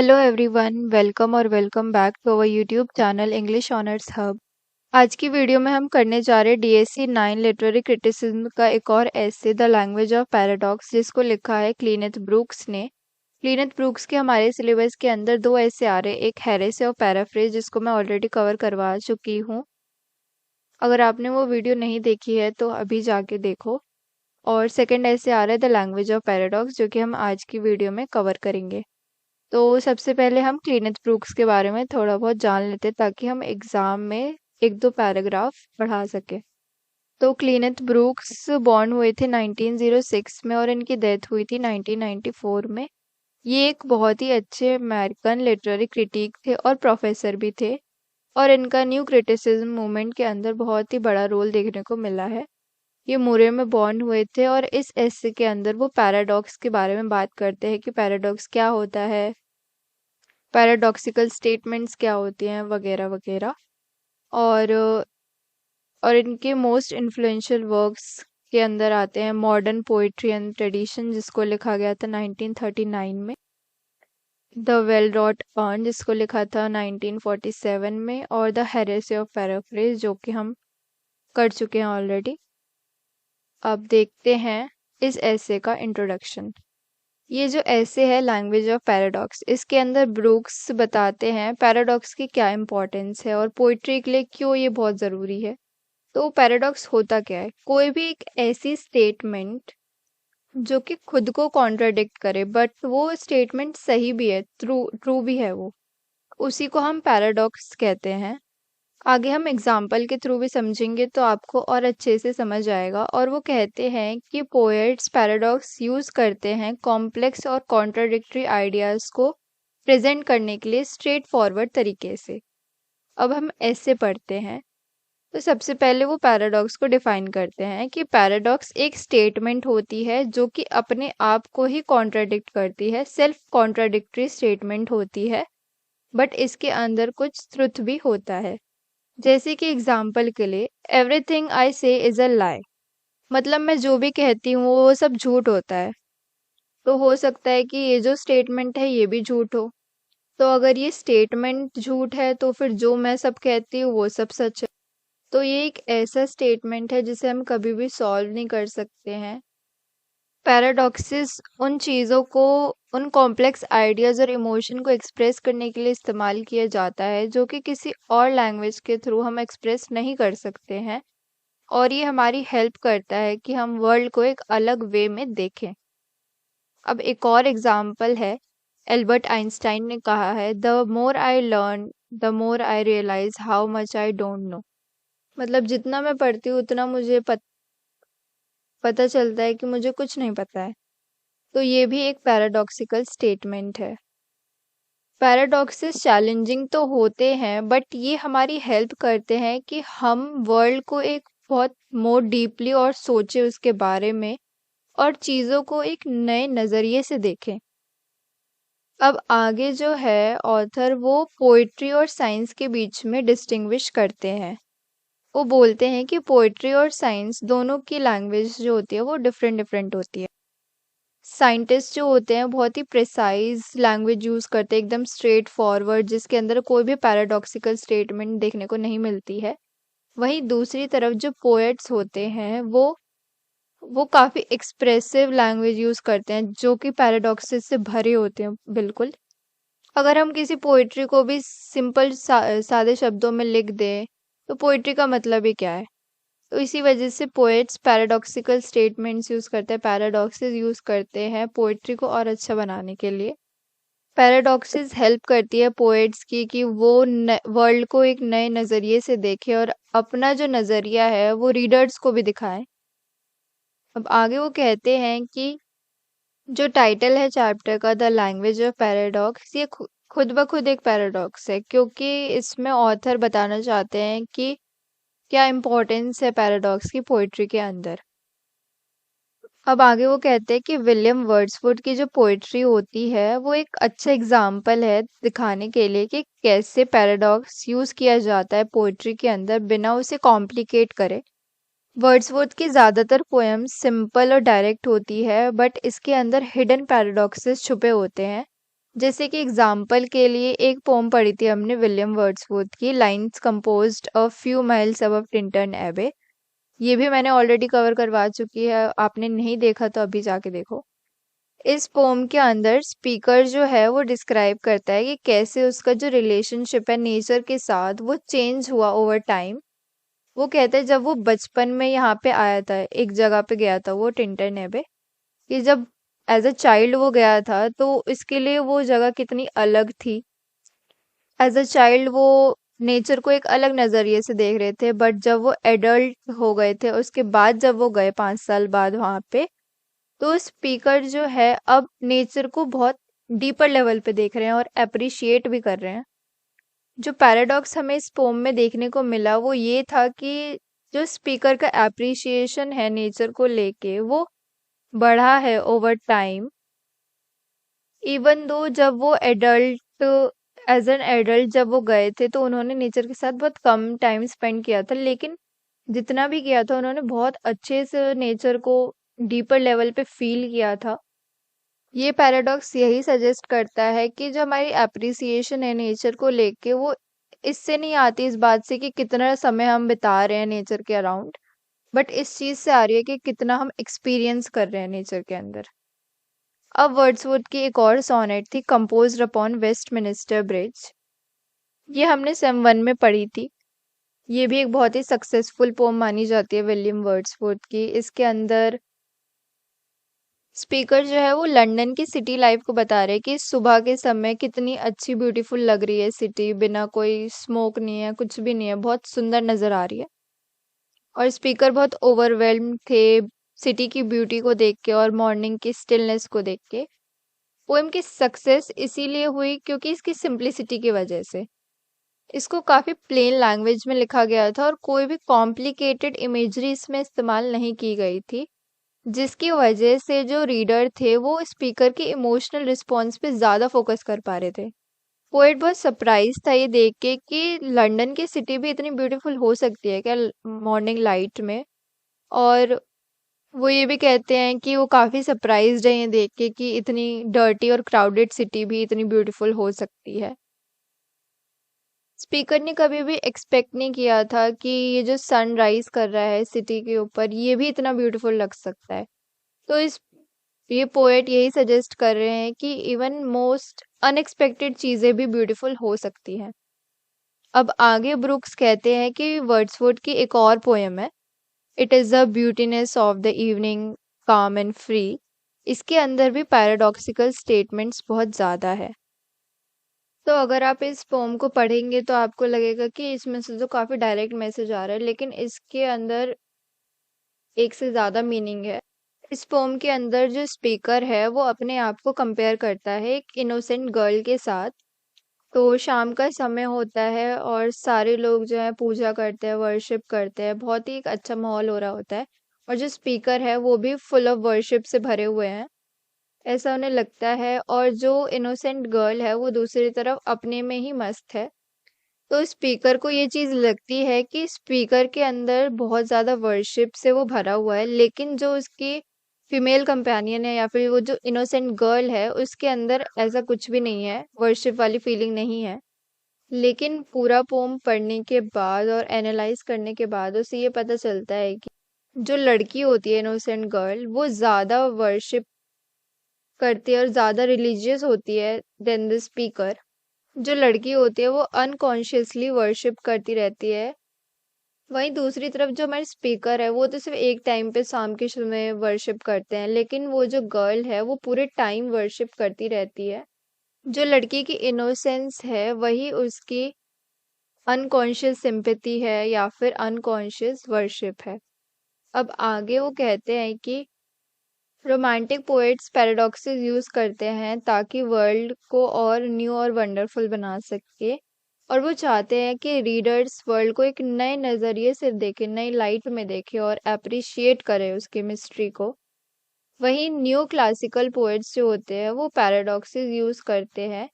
Hello everyone, welcome और welcome back to our YouTube channel English honours hub. आज की video में हम करने जा रहे हैं डीएससी 9 लिटरेरी क्रिटिसिज्म का एक और ऐसे द लैंग्वेज ऑफ पैराडॉक्स, जिसको लिखा है क्लीनेथ ब्रूक्स ने। क्लीनेथ ब्रूक्स के हमारे सिलेबस के अंदर दो ऐसे आ रहे हैं, एक हेरेसी और पैराफ्रेज, जिसको मैं ऑलरेडी कवर करवा चुकी हूँ। अगर आपने वो वीडियो नहीं देखी है तो अभी जाके देखो। और सेकेंड ऐसे आ रहा है द लैंग्वेज ऑफ पैराडॉक्स, जो कि हम आज की वीडियो में कवर करेंगे। तो सबसे पहले हम क्लीनेथ ब्रूक्स के बारे में थोड़ा बहुत जान लेते हैं, ताकि हम एग्जाम में एक दो पैराग्राफ पढ़ा सके। तो क्लीनेथ ब्रूक्स बॉर्न हुए थे 1906 में और इनकी डेथ हुई थी 1994 में। ये एक बहुत ही अच्छे अमेरिकन लिटरेरी क्रिटिक थे और प्रोफेसर भी थे, और इनका न्यू क्रिटिसिज्म मूवमेंट के अंदर बहुत ही बड़ा रोल देखने को मिला है। ये मुरे में बॉर्न हुए थे और इस एस्से के अंदर वो पैराडॉक्स के बारे में बात करते हैं कि पैराडॉक्स क्या होता है, पैराडॉक्सिकल स्टेटमेंट्स क्या होती हैं, वगैरह वगैरह। और इनके मोस्ट इन्फ्लुएंशियल वर्क्स के अंदर आते हैं मॉडर्न पोइट्री एंड ट्रेडिशन, जिसको लिखा गया था 1939 में, द वेल रॉट अर्न, जिसको लिखा था 1947 में, और द हेरेसी ऑफ पैराफ्रेज, जो कि हम कर चुके हैं ऑलरेडी। अब देखते हैं इस ऐसे का इंट्रोडक्शन। ये जो ऐसे है लैंग्वेज ऑफ पैराडॉक्स, इसके अंदर ब्रूक्स बताते हैं पैराडॉक्स की क्या इंपॉर्टेंस है और पोइट्री के लिए क्यों ये बहुत ज़रूरी है। तो पैराडॉक्स होता क्या है? कोई भी एक ऐसी स्टेटमेंट जो कि खुद को कॉन्ट्राडिक्ट करे, बट वो स्टेटमेंट सही भी है, ट्रू भी है, वो उसी को हम पैराडॉक्स कहते हैं। आगे हम एग्जाम्पल के थ्रू भी समझेंगे तो आपको और अच्छे से समझ आएगा। और वो कहते हैं कि पोएट्स पैराडॉक्स यूज करते हैं कॉम्प्लेक्स और कॉन्ट्राडिक्टरी आइडियाज को प्रेजेंट करने के लिए स्ट्रेट फॉरवर्ड तरीके से। अब हम ऐसे पढ़ते हैं। तो सबसे पहले वो पैराडॉक्स को डिफाइन करते हैं कि पैराडॉक्स एक स्टेटमेंट होती है जो कि अपने आप को ही कॉन्ट्राडिक्ट करती है, सेल्फ कॉन्ट्राडिक्टरी स्टेटमेंट होती है, बट इसके अंदर कुछ ट्रुथ भी होता है। जैसे कि एग्जाम्पल के लिए, एवरीथिंग आई से इज अ लाई, मतलब मैं जो भी कहती हूँ वो सब झूठ होता है। तो हो सकता है कि ये जो स्टेटमेंट है ये भी झूठ हो। तो अगर ये स्टेटमेंट झूठ है तो फिर जो मैं सब कहती हूँ वो सब सच है। तो ये एक ऐसा स्टेटमेंट है जिसे हम कभी भी सॉल्व नहीं कर सकते हैं। पैराडॉक्सिस उन चीज़ों को, उन कॉम्प्लेक्स आइडियाज़ और इमोशन को एक्सप्रेस करने के लिए इस्तेमाल किया जाता है, जो कि किसी और लैंग्वेज के थ्रू हम एक्सप्रेस नहीं कर सकते हैं। और ये हमारी हेल्प करता है कि हम वर्ल्ड को एक अलग वे में देखें। अब एक और एग्जाम्पल है, एल्बर्ट आइंस्टाइन ने कहा है, the more I learn the more I realise how much I don't know. मतलब जितना मैं पढ़ती हूँ उतना मुझे पता चलता है कि मुझे कुछ नहीं पता है। तो ये भी एक पैराडॉक्सिकल स्टेटमेंट है। पैराडॉक्सेस चैलेंजिंग तो होते हैं, बट ये हमारी हेल्प करते हैं कि हम वर्ल्ड को एक बहुत मोर डीपली और सोचे उसके बारे में, और चीज़ों को एक नए नज़रिए से देखें। अब आगे जो है ऑथर, वो पोइट्री और साइंस के बीच में डिस्टिंग्विश करते हैं। वो बोलते हैं कि पोइट्री और साइंस दोनों की लैंग्वेज जो होती है वो डिफरेंट डिफरेंट होती है। साइंटिस्ट जो होते हैं बहुत ही प्रिसाइज लैंग्वेज यूज करते हैं, एकदम स्ट्रेट फॉरवर्ड, जिसके अंदर कोई भी पैराडॉक्सिकल स्टेटमेंट देखने को नहीं मिलती है। वहीं दूसरी तरफ जो पोएट्स होते हैं वो काफी एक्सप्रेसिव लैंग्वेज यूज करते हैं, जो कि पैराडॉक्सिस से भरे होते हैं बिल्कुल। अगर हम किसी पोइट्री को भी सिंपल सादे शब्दों में लिख दें तो पोइट्री का मतलब ही क्या है। तो इसी वजह से पोएट्स पैराडॉक्सिकल स्टेटमेंट्स यूज करते हैं, पैराडॉक्सेस यूज करते हैं पोइट्री को और अच्छा बनाने के लिए। पैराडॉक्सेस हेल्प करती है पोएट्स की कि वो वर्ल्ड को एक नए नज़रिए से देखे और अपना जो नज़रिया है वो रीडर्स को भी दिखाए। अब आगे वो कहते हैं कि जो टाइटल है चैप्टर का, द लैंग्वेज ऑफ पैराडॉक्स, ये खुद ब खुद एक पैराडॉक्स है, क्योंकि इसमें ऑथर बताना चाहते हैं कि क्या इम्पोर्टेंस है पैराडॉक्स की पोइट्री के अंदर। अब आगे वो कहते हैं कि विलियम वर्ड्सवर्थ की जो पोइट्री होती है वो एक अच्छा एग्जाम्पल है दिखाने के लिए कि कैसे पैराडॉक्स यूज किया जाता है पोइट्री के अंदर बिना उसे कॉम्प्लिकेट करे। वर्ड्सवर्थ की ज़्यादातर पोएम्स सिंपल और डायरेक्ट होती है, बट इसके अंदर हिडन पैराडॉक्सेस छुपे होते हैं, जैसे कि एग्जाम्पल के लिए एक पोम पढ़ी थी हमने विलियम वर्ड्सवर्थ की, lines composed a few miles above Tintern एबे। ये भी मैंने ऑलरेडी कवर करवा चुकी है, आपने नहीं देखा तो अभी जाके देखो। इस पोम के अंदर स्पीकर जो है वो डिस्क्राइब करता है कि कैसे उसका जो रिलेशनशिप है नेचर के साथ वो चेंज हुआ ओवर टाइम। वो कहते हैं जब वो बचपन में यहाँ पे आया था, एक जगह पे गया था वो टिंटन एबे, कि जब एज अ चाइल्ड वो गया था तो इसके लिए वो जगह कितनी अलग थी। एज अ चाइल्ड वो नेचर को एक अलग नजरिए से देख रहे थे, बट जब वो एडल्ट हो गए थे उसके बाद जब वो गए 5 साल बाद वहां पे, तो स्पीकर जो है अब नेचर को बहुत डीपर लेवल पे देख रहे हैं और अप्रिशिएट भी कर रहे हैं। जो पैराडॉक्स हमें इस पोम में देखने को मिला वो ये था कि जो स्पीकर का एप्रिसिएशन है नेचर को लेके वो बढ़ा है ओवर टाइम। इवन दो जब वो एडल्ट, एज एन एडल्ट जब वो गए थे तो उन्होंने नेचर के साथ बहुत कम टाइम स्पेंड किया था, लेकिन जितना भी किया था उन्होंने बहुत अच्छे से नेचर को डीपर लेवल पे फील किया था। ये पैराडॉक्स यही सजेस्ट करता है कि जो हमारी एप्रिसिएशन है नेचर को लेके वो इससे नहीं आती इस बात से कि कितना समय हम बिता रहे हैं नेचर के अराउंड, बट इस चीज से आ रही है कि कितना हम एक्सपीरियंस कर रहे हैं नेचर के अंदर। अब वर्ड्सवर्थ की एक और सोनेट थी कंपोज्ड अपॉन वेस्टमिनिस्टर ब्रिज। ये हमने सेम वन में पढ़ी थी। ये भी एक बहुत ही सक्सेसफुल पोम मानी जाती है विलियम वर्ड्सवर्थ की। इसके अंदर स्पीकर जो है वो लंदन की सिटी लाइफ को बता रहे हैं कि सुबह के समय कितनी अच्छी ब्यूटीफुल लग रही है सिटी, बिना कोई स्मोक नहीं है, कुछ भी नहीं है, बहुत सुंदर नजर आ रही है। और स्पीकर बहुत ओवरवेल्म थे सिटी की ब्यूटी को देख के और मॉर्निंग की स्टिलनेस को देख के। पोएम की सक्सेस इसीलिए हुई क्योंकि इसकी सिंप्लिसिटी की वजह से। इसको काफी प्लेन लैंग्वेज में लिखा गया था और कोई भी कॉम्प्लिकेटेड इमेजरी इसमें इस्तेमाल नहीं की गई थी, जिसकी वजह से जो रीडर थे वो स्पीकर के इमोशनल रिस्पॉन्स पे ज़्यादा फोकस कर पा रहे थे। पोएट बहुत सरप्राइज था ये देख के कि लंदन की सिटी भी इतनी ब्यूटीफुल हो सकती है क्या मॉर्निंग लाइट में। और वो ये भी कहते हैं कि वो काफ़ी सरप्राइज्ड है ये देख के कि इतनी डर्टी और क्राउडेड सिटी भी इतनी ब्यूटीफुल हो सकती है। स्पीकर ने कभी भी एक्सपेक्ट नहीं किया था कि ये जो सनराइज कर रहा है सिटी के ऊपर ये भी इतना ब्यूटीफुल लग सकता है। तो इस ये पोएट यही सजेस्ट कर रहे हैं कि इवन मोस्ट अनएक्सपेक्टेड चीजें भी ब्यूटीफुल हो सकती हैं। अब आगे ब्रुक्स कहते हैं कि वर्ड्सवर्थ की एक और पोएम है, it is the beautiness of the evening काम एंड फ्री। इसके अंदर भी पैराडॉक्सिकल स्टेटमेंट्स बहुत ज़्यादा है। तो अगर आप इस पोम को पढ़ेंगे तो आपको लगेगा कि इसमें से तो काफ़ी डायरेक्ट मैसेज आ रहा है, लेकिन इसके अंदर एक से ज़्यादा मीनिंग है। इस पोम के अंदर जो स्पीकर है वो अपने आप को कंपेयर करता है एक इनोसेंट गर्ल के साथ। तो शाम का समय होता है और सारे लोग जो है पूजा करते हैं, वर्शिप करते हैं, बहुत ही एक अच्छा माहौल हो रहा होता है। और जो स्पीकर है वो भी फुल ऑफ वर्शिप से भरे हुए हैं, ऐसा उन्हें लगता है। और जो इनोसेंट गर्ल है वो दूसरी तरफ अपने में ही मस्त है। तो स्पीकर को ये चीज लगती है कि स्पीकर के अंदर बहुत ज्यादा वर्शिप से वो भरा हुआ है, लेकिन जो उसकी फीमेल कंपेनियन है या फिर वो जो इनोसेंट गर्ल है उसके अंदर ऐसा कुछ भी नहीं है, वर्शिप वाली फीलिंग नहीं है। लेकिन पूरा पोम पढ़ने के बाद और एनालाइज करने के बाद उसे ये पता चलता है कि जो लड़की होती है इनोसेंट गर्ल वो ज्यादा वर्शिप करती है और ज्यादा रिलीजियस होती है देन द स्पीकर। जो लड़की होती है वो अनकॉन्शियसली वर्शिप करती रहती है। वहीं दूसरी तरफ जो हमारे स्पीकर है वो तो सिर्फ एक टाइम पे शाम के समय वर्शिप करते हैं, लेकिन वो जो गर्ल है वो पूरे टाइम वर्शिप करती रहती है। जो लड़की की इनोसेंस है वही उसकी अनकॉन्शियस सिंपैथी है या फिर अनकॉन्शियस वर्शिप है। अब आगे वो कहते हैं कि रोमांटिक पोएट्स पैराडॉक्सेस यूज करते हैं ताकि वर्ल्ड को और न्यू और वंडरफुल बना सके। और वो चाहते हैं कि रीडर्स वर्ल्ड को एक नए नज़रिए से देखे, नई लाइट में देखे और अप्रिशिएट करे उसकी मिस्ट्री को। वहीं न्यू क्लासिकल पोएट्स जो होते हैं वो पैराडॉक्सेस यूज करते हैं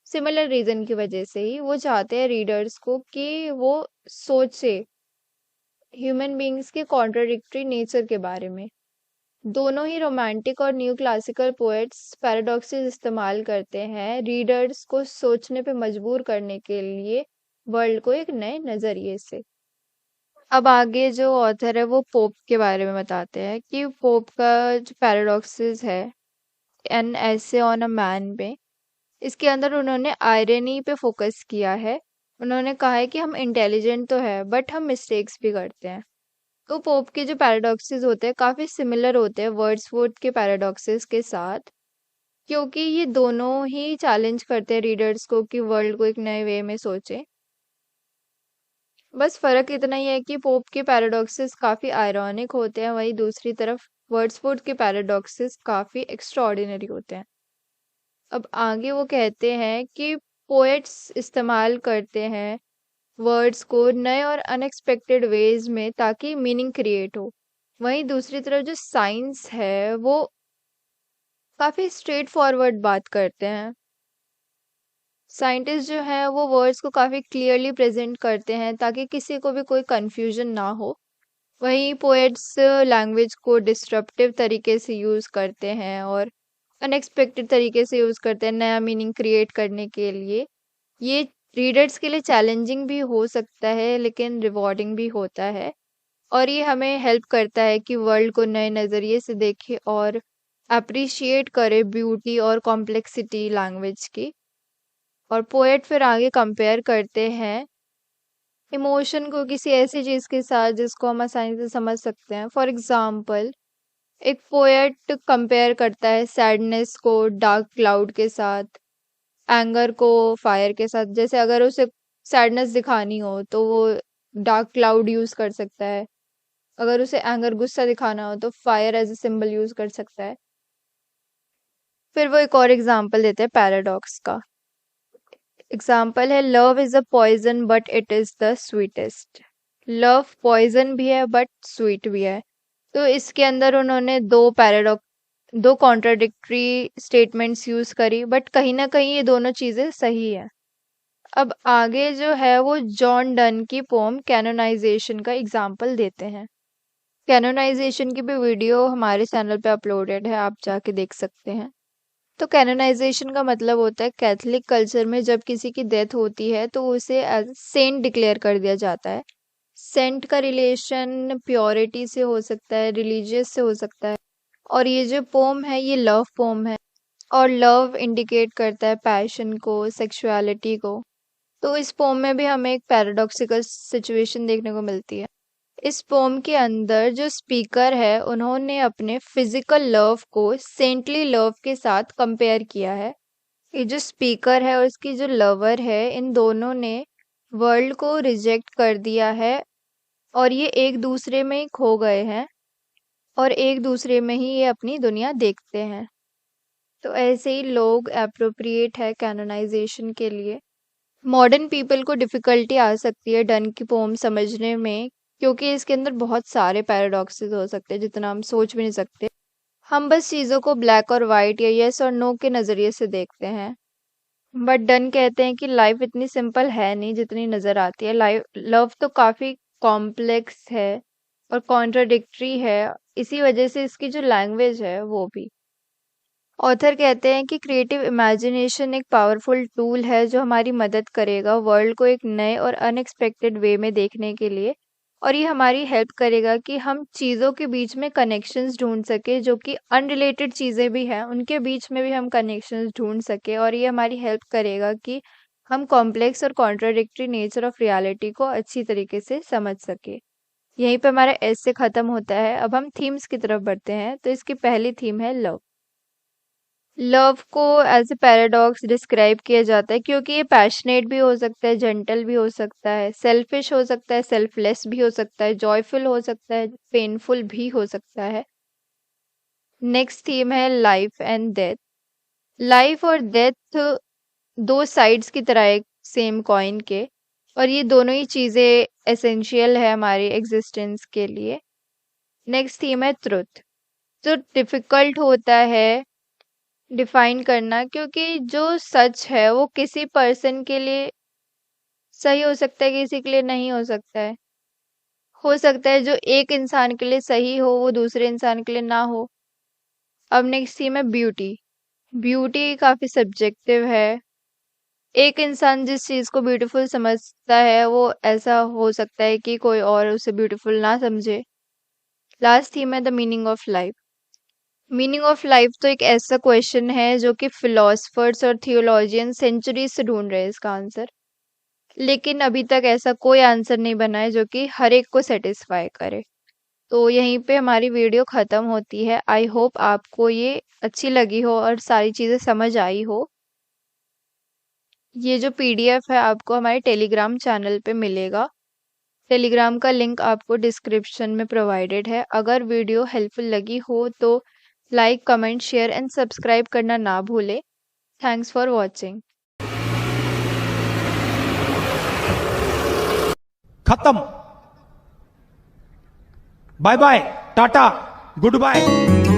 सिमिलर रीजन की वजह से ही। वो चाहते हैं रीडर्स को कि वो सोचे ह्यूमन बींग्स के कॉन्ट्राडिक्टरी नेचर के बारे में। दोनों ही रोमांटिक और न्यू क्लासिकल पोएट्स पैराडॉक्सेस इस्तेमाल करते हैं रीडर्स को सोचने पे मजबूर करने के लिए वर्ल्ड को एक नए नजरिए से। अब आगे जो ऑथर है वो पोप के बारे में बताते हैं कि पोप का जो पैराडॉक्सेस है एन ऐसे ऑन अ मैन में, इसके अंदर उन्होंने आयरनी पे फोकस किया है। उन्होंने कहा है कि हम इंटेलिजेंट तो है बट हम मिस्टेक्स भी करते हैं। तो पोप के जो पैराडॉक्सेस होते हैं काफी सिमिलर होते हैं वर्ड्सवर्थ के पैराडॉक्सेस के साथ, क्योंकि ये दोनों ही चैलेंज करते हैं रीडर्स को कि वर्ल्ड को एक नए वे में सोचें। बस फर्क इतना ही है कि पोप के पैराडॉक्सेस काफी आयरॉनिक होते हैं, वहीं दूसरी तरफ वर्ड्सवर्थ के पैराडॉक्सेस काफी एक्स्ट्राऑर्डिनरी होते हैं। अब आगे वो कहते हैं कि पोएट्स इस्तेमाल करते हैं वर्ड्स को नए और अनएक्सपेक्टेड वेज में ताकि मीनिंग क्रिएट हो। वहीं दूसरी तरफ जो साइंस है वो काफी स्ट्रेट फॉरवर्ड बात करते हैं। साइंटिस्ट जो है वो वर्ड्स को काफी क्लियरली प्रेजेंट करते हैं ताकि किसी को भी कोई कंफ्यूजन ना हो। वहीं पोएट्स लैंग्वेज को डिस्ट्रप्टिव तरीके से यूज करते हैं और अनएक्सपेक्टेड तरीके से यूज करते हैं नया मीनिंग क्रिएट करने के लिए। ये रीडर्स के लिए चैलेंजिंग भी हो सकता है लेकिन रिवॉर्डिंग भी होता है, और ये हमें हेल्प करता है कि वर्ल्ड को नए नज़रिए से देखें और अप्रिशिएट करें ब्यूटी और कॉम्प्लेक्सिटी लैंग्वेज की। और पोएट फिर आगे कंपेयर करते हैं इमोशन को किसी ऐसी चीज़ के साथ जिसको हम आसानी से समझ सकते हैं। फॉर एग्जाम्पल एक पोएट कंपेयर करता है सैडनेस को डार्क क्लाउड के साथ, एंगर को फायर के साथ। जैसे अगर उसे सैडनेस दिखानी हो तो वो डार्क क्लाउड यूज कर सकता है, अगर उसे एंगर गुस्सा दिखाना हो तो fire as a symbol use कर सकता है। फिर वो एक और एग्जाम्पल देते हैं पैराडॉक्स का। एग्जाम्पल है love is a poison but it is the sweetest. Love poison भी है बट स्वीट भी है। तो इसके अंदर उन्होंने दो कॉन्ट्राडिक्टरी स्टेटमेंट्स यूज करी बट कहीं ना कहीं ये दोनों चीजें सही है। अब आगे जो है वो जॉन डन की पोम कैनोनाइजेशन का एग्जाम्पल देते हैं। कैनोनाइजेशन की भी वीडियो हमारे चैनल पे अपलोडेड है, आप जाके देख सकते हैं। तो कैनोनाइजेशन का मतलब होता है कैथोलिक कल्चर में जब किसी की डेथ होती है तो उसे एज सेंट डिक्लेयर कर दिया जाता है। सेंट का रिलेशन प्योरिटी से हो सकता है, रिलीजियस से हो सकता है। और ये जो पोम है ये लव पोम है, और लव इंडिकेट करता है पैशन को, सेक्सुअलिटी को। तो इस पोम में भी हमें एक पैराडॉक्सिकल सिचुएशन देखने को मिलती है। इस पोम के अंदर जो स्पीकर है उन्होंने अपने फिजिकल लव को सेंटली लव के साथ कंपेयर किया है। ये जो स्पीकर है और इसकी जो लवर है इन दोनों ने वर्ल्ड को रिजेक्ट कर दिया है, और ये एक दूसरे में ही खो गए हैं और एक दूसरे में ही ये अपनी दुनिया देखते हैं। तो ऐसे ही लोग अप्रोप्रिएट है कैनोनाइजेशन के लिए। मॉडर्न पीपल को डिफ़िकल्टी आ सकती है डन की पोम समझने में, क्योंकि इसके अंदर बहुत सारे पैराडॉक्सेस हो सकते हैं जितना हम सोच भी नहीं सकते। हम बस चीज़ों को ब्लैक और वाइट या यस और नो के नज़रिए से देखते हैं। बट डन कहते हैं कि लाइफ इतनी सिंपल है नहीं जितनी नज़र आती है। लाइफ लव तो काफ़ी कॉम्प्लेक्स है और कॉन्ट्राडिक्टरी है, इसी वजह से इसकी जो लैंग्वेज है वो भी। ऑथर कहते हैं कि क्रिएटिव इमेजिनेशन एक पावरफुल टूल है जो हमारी मदद करेगा वर्ल्ड को एक नए और अनएक्सपेक्टेड वे में देखने के लिए, और ये हमारी हेल्प करेगा कि हम चीज़ों के बीच में कनेक्शंस ढूंढ सके, जो कि अनरिलेटेड चीज़ें भी हैं उनके बीच में भी हम कनेक्शंस ढूंढ सके। और ये हमारी हेल्प करेगा कि हम कॉम्प्लेक्स और कॉन्ट्राडिक्टरी नेचर ऑफ रियलिटी को अच्छी तरीके से समझ सके। यहीं पे हमारा एसे खत्म होता है। अब हम थीम्स की तरफ बढ़ते हैं। तो इसकी पहली थीम है लव। लव को एज ए पैराडॉक्स डिस्क्राइब किया जाता है क्योंकि ये पैशनेट भी हो सकता है, जेंटल भी हो सकता है, सेल्फिश हो सकता है, सेल्फलेस भी हो सकता है, जॉयफुल हो सकता है, पेनफुल भी हो सकता है। नेक्स्ट थीम है लाइफ एंड डेथ। लाइफ और डेथ दो साइड्स की तरह एक सेम कॉइन के, और ये दोनों ही चीज़ें एसेंशियल है हमारी एग्जिस्टेंस के लिए। नेक्स्ट थीम है ट्रुथ। जो डिफिकल्ट होता है डिफाइन करना, क्योंकि जो सच है वो किसी पर्सन के लिए सही हो सकता है, किसी के लिए नहीं हो सकता है। हो सकता है जो एक इंसान के लिए सही हो वो दूसरे इंसान के लिए ना हो। अब नेक्स्ट थीम है ब्यूटी। ब्यूटी काफी सब्जेक्टिव है। एक इंसान जिस चीज को ब्यूटीफुल समझता है वो ऐसा हो सकता है कि कोई और उसे ब्यूटीफुल ना समझे। लास्ट थीम है the meaning of life. Meaning of life तो एक ऐसा क्वेश्चन है जो कि फिलोसफर्स और थियोलॉजियन सेंचुरी से ढूंढ रहे हैं इसका आंसर, लेकिन अभी तक ऐसा कोई आंसर नहीं बना है जो कि हर एक को सेटिस्फाई करे। तो यहीं पे हमारी वीडियो ख़त्म होती है। आई होप आपको ये अच्छी लगी हो और सारी चीज़ें समझ आई हो। ये जो पीडीएफ है आपको हमारे टेलीग्राम चैनल पे मिलेगा। टेलीग्राम का लिंक आपको डिस्क्रिप्शन में प्रोवाइडेड है। अगर वीडियो हेल्पफुल लगी हो तो like, comment, share and subscribe करना ना भूलें। Thanks for watching. खत्म। Bye bye, tata, good bye.